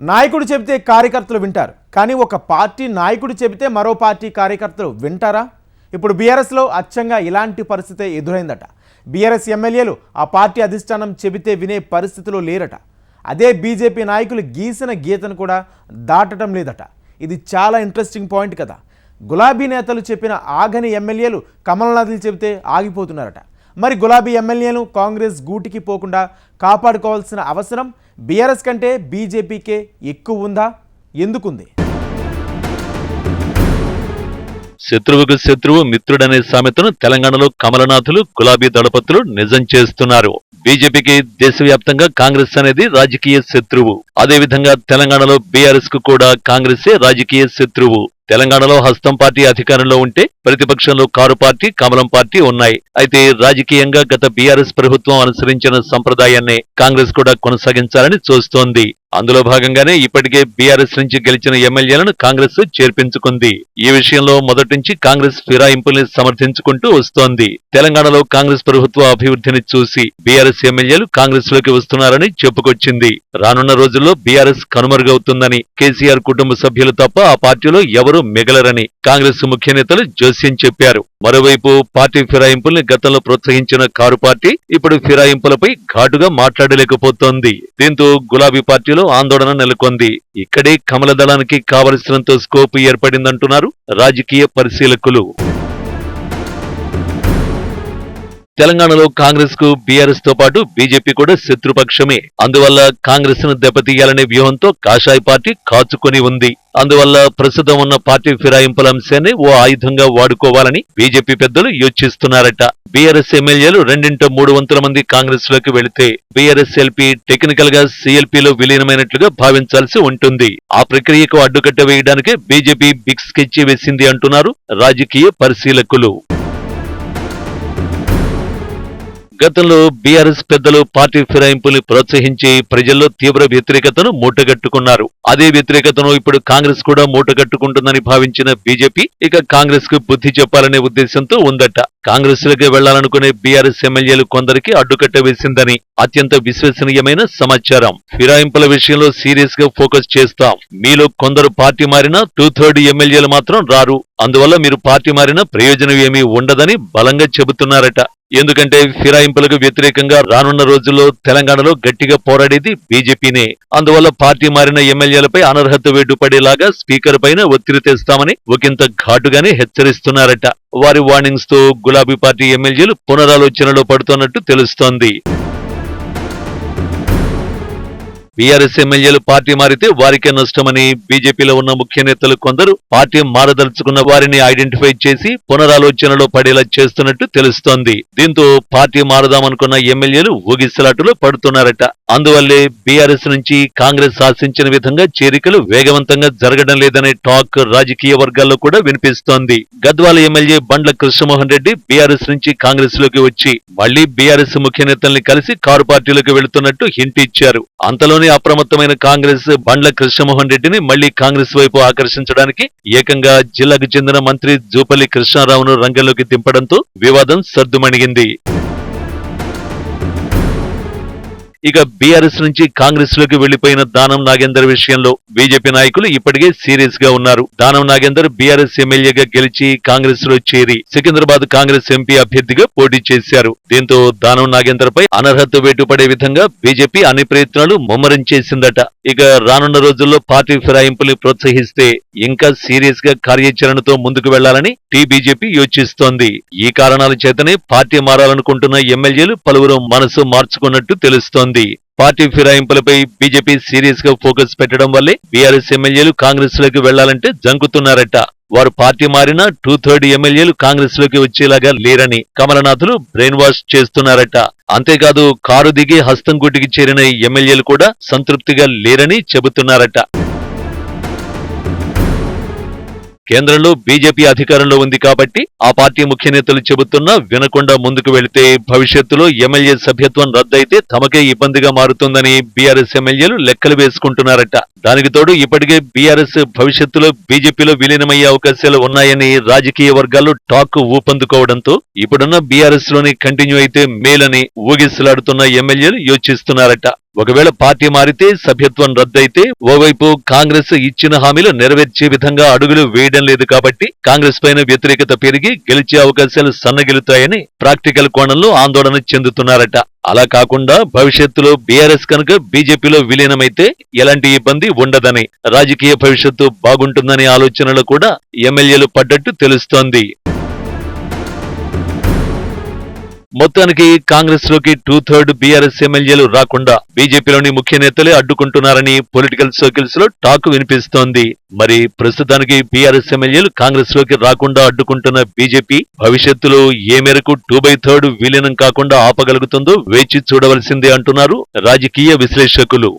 నాయకుడు చెబితే కార్యకర్తలు వింటారు, కానీ ఒక పార్టీ నాయకుడు చెబితే మరో పార్టీ కార్యకర్తలు వింటారా? ఇప్పుడు బీఆర్ఎస్లో అచ్చంగా ఇలాంటి పరిస్థితే ఎదురైందట. బీఆర్ఎస్ ఎమ్మెల్యేలు ఆ పార్టీ అధిష్టానం చెబితే వినే పరిస్థితిలో లేరట. అదే బీజేపీ నాయకులు గీసిన గీతను కూడా దాటడం లేదట. ఇది చాలా ఇంట్రెస్టింగ్ పాయింట్ కదా. గులాబీ నేతలు చెప్పిన ఆగని ఎమ్మెల్యేలు కమల్నాథులు చెబితే ఆగిపోతున్నారట. మరి గులాబీ ఎమ్మెల్యేలు కాంగ్రెస్ గూటికి పోకుండా కాపాడుకోవాల్సిన అవసరం బీఆర్ఎస్ కంటే బీజేపీకే ఎక్కువ ఉందా? ఎందుకుంది? శత్రువుకు శత్రువు మిత్రుడనే సామెతను తెలంగాణలో కమలనాథులు, గులాబీ దళపతులు నిజం చేస్తున్నారు. బీజేపీకి దేశవ్యాప్తంగా కాంగ్రెస్ అనేది రాజకీయ శత్రువు. అదేవిధంగా తెలంగాణలో బీఆర్ఎస్ కు కూడా కాంగ్రెసే రాజకీయ శత్రువు. తెలంగాణలో హస్తం పార్టీ అధికారంలో ఉంటే ప్రతిపక్షంలో కారు పార్టీ, కమలం పార్టీ ఉన్నాయి. అయితే రాజకీయంగా గత బీఆర్ఎస్ ప్రభుత్వం అనుసరించిన సంప్రదాయాన్నే కాంగ్రెస్ కూడా కొనసాగించాలని చూస్తోంది. అందులో భాగంగానే ఇప్పటికే బీఆర్ఎస్ నుంచి గెలిచిన ఎమ్మెల్యేలను కాంగ్రెస్ చేర్పించుకుంది. ఈ విషయంలో మొదటి నుంచి కాంగ్రెస్ ఫిరాయింపుల్ని సమర్థించుకుంటూ వస్తోంది. తెలంగాణలో కాంగ్రెస్ ప్రభుత్వ అభివృద్ధిని చూసి బీఆర్ఎస్ ఎమ్మెల్యేలు కాంగ్రెస్ లోకి వస్తున్నారని చెప్పుకొచ్చింది. రానున్న రోజుల్లో బీఆర్ఎస్ కనుమరుగవుతుందని, కేసీఆర్ కుటుంబ సభ్యులు తప్ప ఆ పార్టీలో ఎవరూ మిగలరని కాంగ్రెస్ ముఖ్య నేతలు జోస్యం చెప్పారు. మరోవైపు పార్టీ ఫిరాయింపుల్ని గతంలో ప్రోత్సహించిన కారు పార్టీ ఇప్పుడు ఫిరాయింపులపై ఘాటుగా మాట్లాడలేకపోతోంది. దీంతో గులాబీ పార్టీలో ఆందోళన నెలకొంది. ఇక్కడే కమల దళానికి కావలసినంత స్కోప్ ఏర్పడిందంటున్నారు రాజకీయ పరిశీలకులు. తెలంగాణలో కాంగ్రెస్ కు బీఆర్ఎస్ తో పాటు బీజేపీ కూడా శత్రుపక్షమే. అందువల్ల కాంగ్రెస్ ను దెబ్బతీయాలనే వ్యూహంతో కాషాయ పార్టీ కాచుకొని ఉంది. అందువల్ల ప్రస్తుతం ఉన్న పార్టీ ఫిరాయింపుల అంశాన్ని ఓ ఆయుధంగా వాడుకోవాలని బీజేపీ పెద్దలు యోచిస్తున్నారట. బీఆర్ఎస్ ఎమ్మెల్యేలు 2/3 మంది కాంగ్రెస్ లోకి వెళితే బీఆర్ఎస్ ఎల్పీ టెక్నికల్ గా సీఎల్పీలో విలీనమైనట్లుగా భావించాల్సి ఉంటుంది. ఆ ప్రక్రియకు అడ్డుకట్ట వేయడానికే బీజేపీ బిగ్ స్కెచ్ వేసింది అంటున్నారు రాజకీయ పరిశీలకులు. గతంలో బీఆర్ఎస్ పెద్దలు పార్టీ ఫిరాయింపుల్ని ప్రోత్సహించి ప్రజల్లో తీవ్ర వ్యతిరేకతను మూటగట్టుకున్నారు. అదే వ్యతిరేకతను ఇప్పుడు కాంగ్రెస్ కూడా మూటగట్టుకుంటుందని భావించిన బీజేపీ ఇక కాంగ్రెస్ కు బుద్ధి చెప్పాలనే ఉద్దేశంతో ఉందట. కాంగ్రెస్ లోకి వెళ్లాలనుకునే బీఆర్ఎస్ ఎమ్మెల్యేలు కొందరికి అడ్డుకట్ట వేసిందని అత్యంత విశ్వసనీయమైన సమాచారం. ఫిరాయింపుల విషయంలో సీరియస్ గా ఫోకస్ చేస్తాం. మీలో కొందరు పార్టీ మారినా 2/3 ఎమ్మెల్యేలు మాత్రం రారు. అందువల్ల మీరు పార్టీ మారినా ప్రయోజనం ఏమీ ఉండదని బలంగా చెబుతున్నారట. ఎందుకంటే ఫిరాయింపులకు వ్యతిరేకంగా రానున్న రోజుల్లో తెలంగాణలో గట్టిగా పోరాడేది బీజేపీనే. అందువల్ల పార్టీ మారిన ఎమ్మెల్యేలపై అనర్హత వేటు పడేలాగా స్పీకర్ పైన ఒత్తిడి తెస్తామని ఒకంత ఘాటుగానే హెచ్చరిస్తున్నారట. వారి వార్నింగ్స్ తో గులాబీ పార్టీ ఎమ్మెల్యేలు పునరాలోచనలో పడుతున్నట్టు తెలుస్తోంది. బీఆర్ఎస్ ఎమ్మెల్యేలు పార్టీ మారితే వారికే నష్టమని బీజేపీలో ఉన్న ముఖ్య నేతలు కొందరు పార్టీ మారదలుచుకున్న వారిని ఐడెంటిఫై చేసి పునరాలోచనలో పడేలా చేస్తున్నట్టు తెలుస్తోంది. దీంతో పార్టీ మారదామనుకున్న ఎమ్మెల్యేలు ఊగిసలాటలో పడుతున్నారట. అందువల్లే బీఆర్ఎస్ నుంచి కాంగ్రెస్ ఆశించిన విధంగా చేరికలు వేగవంతంగా జరగడం లేదనే టాక్ రాజకీయ వర్గాల్లో కూడా వినిపిస్తోంది. గద్వాల ఎమ్మెల్యే బండ్ల కృష్ణమోహన్ రెడ్డి బీఆర్ఎస్ నుంచి కాంగ్రెస్ లోకి వచ్చి మళ్లీ బీఆర్ఎస్ ముఖ్య నేతల్ని కలిసి కారు పార్టీలోకి వెళుతున్నట్టు హింట్ ఇచ్చారు. అంతలోనే అప్రమత్తమైన కాంగ్రెస్ బండ్ల కృష్ణమోహన్ రెడ్డిని మళ్లీ కాంగ్రెస్ వైపు ఆకర్షించడానికి ఏకంగా జిల్లాకు చెందిన మంత్రి జూపల్లి కృష్ణారావును రంగంలోకి దింపడంతో వివాదం సద్దుమణిగింది. ఇక బీఆర్ఎస్ నుంచి కాంగ్రెస్ లోకి వెళ్లిపోయిన దానం నాగేందర్ విషయంలో బీజేపీ నాయకులు ఇప్పటికే సీరియస్ గా ఉన్నారు. దానం నాగేందర్ బీఆర్ఎస్ ఎమ్మెల్యేగా గెలిచి కాంగ్రెస్ లో చేరి సికింద్రాబాద్ కాంగ్రెస్ ఎంపీ అభ్యర్థిగా పోటీ చేశారు. దీంతో దానం నాగేందర్ పై అనర్హత వేటు పడే విధంగా బీజేపీ అన్ని ప్రయత్నాలు ముమ్మరం చేసిందట. ఇక రానున్న రోజుల్లో పార్టీ ఫిరాయింపుల్ని ప్రోత్సహిస్తే ఇంకా సీరియస్ గా కార్యాచరణతో ముందుకు వెళ్లాలని బీజేపీ యోచిస్తోంది. ఈ కారణాల చేతనే పార్టీ మారాలనుకుంటున్న ఎమ్మెల్యేలు పలువురు మనసు మార్చుకున్నట్టు తెలుస్తోంది. పార్టీ ఫిరాయింపులపై బీజేపీ సీరియస్ గా ఫోకస్ పెట్టడం వల్లే బీఆర్ఎస్ ఎమ్మెల్యేలు కాంగ్రెస్ లోకి వెళ్లాలంటే జంకుతున్నారట. వారు పార్టీ మారినా 2/3 ఎమ్మెల్యేలు కాంగ్రెస్ లోకి వచ్చేలాగా లేరని కమలనాథులు బ్రెయిన్ వాష్ చేస్తున్నారట. అంతేకాదు కారు దిగి హస్తం గుటికి చేరిన ఎమ్మెల్యేలు కూడా సంతృప్తిగా లేరని చెబుతున్నారట. కేంద్రంలో బీజేపీ అధికారంలో ఉంది కాబట్టి ఆ పార్టీ ముఖ్య నేతలు చెబుతున్నా వినకుండా ముందుకు వెళితే భవిష్యత్తులో ఎమ్మెల్యే సభ్యత్వం రద్దయితే తమకే ఇబ్బందిగా మారుతుందని బీఆర్ఎస్ ఎమ్మెల్యేలు లెక్కలు వేసుకుంటున్నారట. దానికి తోడు ఇప్పటికే బీఆర్ఎస్ భవిష్యత్తులో బీజేపీలో విలీనమయ్యే అవకాశాలు ఉన్నాయని రాజకీయ వర్గాల్లో టాక్ ఊపందుకోవడంతో ఇప్పుడున్న బీఆర్ఎస్ లోని కంటిన్యూ అయితే మేలని ఊగిసలాడుతున్న ఎమ్మెల్యేలు యోచిస్తున్నారట. ఒకవేళ పార్టీ మారితే సభ్యత్వం రద్దయితే ఓవైపు కాంగ్రెస్ ఇచ్చిన హామీలు నెరవేర్చే విధంగా అడుగులు వేయడం లేదు కాబట్టి కాంగ్రెస్ పైన వ్యతిరేకత పెరిగి గెలిచే అవకాశాలు సన్నగిలుతాయని ప్రాక్టికల్ కోణంలో ఆందోళన చెందుతున్నారట. అలా కాకుండా భవిష్యత్తులో బీఆర్ఎస్ కనుక బీజేపీలో విలీనమైతే ఎలాంటి ఇబ్బంది ఉండదని, రాజకీయ భవిష్యత్తు బాగుంటుందనే ఆలోచనలు కూడా ఎమ్మెల్యేలు పడ్డట్టు తెలుస్తోంది. మొత్తానికి కాంగ్రెస్ లోకి 2/3 బీఆర్ఎస్ ఎమ్మెల్యేలు రాకుండా బీజేపీలోని ముఖ్య నేతలే అడ్డుకుంటున్నారని పొలిటికల్ సర్కిల్స్ లో టాక్ వినిపిస్తోంది. మరి ప్రస్తుతానికి బీఆర్ఎస్ ఎమ్మెల్యేలు కాంగ్రెస్ లోకి రాకుండా అడ్డుకుంటున్న బీజేపీ భవిష్యత్తులో ఏ మేరకు 2/3 విలీనం కాకుండా ఆపగలుగుతుందో వేచి చూడవలసిందే అంటున్నారు రాజకీయ విశ్లేషకులు.